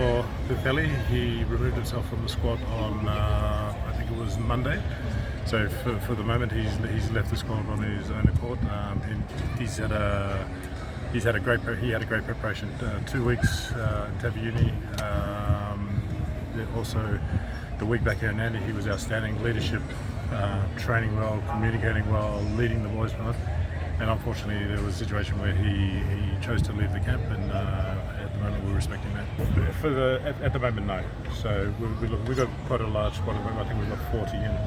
For Peceli, he removed himself from the squad on I think it was Monday. So for the moment, he's left the squad on his own accord. He had a great preparation. 2 weeks in Taviuni. Also, the week back here in Nandi, he was outstanding. Leadership, training well, communicating well, leading the boys well. And unfortunately, there was a situation where he chose to leave the camp, and at the moment we're respecting that. At the moment, no. So we've got quite a large squad of them. I think we've got 40 in.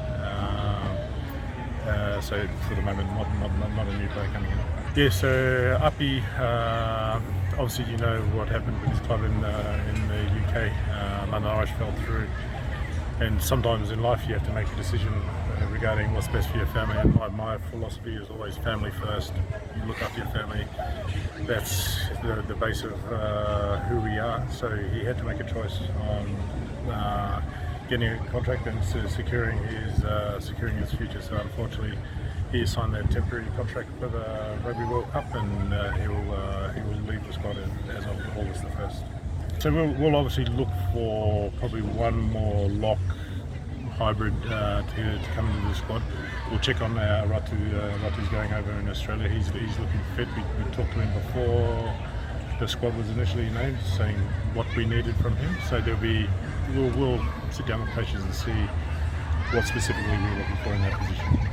So for the moment, not a new player coming in. Yeah. So Api, obviously you know what happened with his club in the UK. London Irish fell through. And sometimes in life you have to make a decision regarding what's best for your family, and my philosophy is always family first. You look after your family. That's the base of who we are. So he had to make a choice on getting a contract and securing his future. So unfortunately, he signed that temporary contract for the Rugby World Cup, and he will leave the squad as of August the 1st. So we'll obviously look for probably one more lock hybrid to come into the squad. We'll check on Ratu's going over in Australia. He's looking fit. We talked to him before the squad was initially named, saying what we needed from him. So we'll sit down with coaches and see what specifically we're looking for in that position.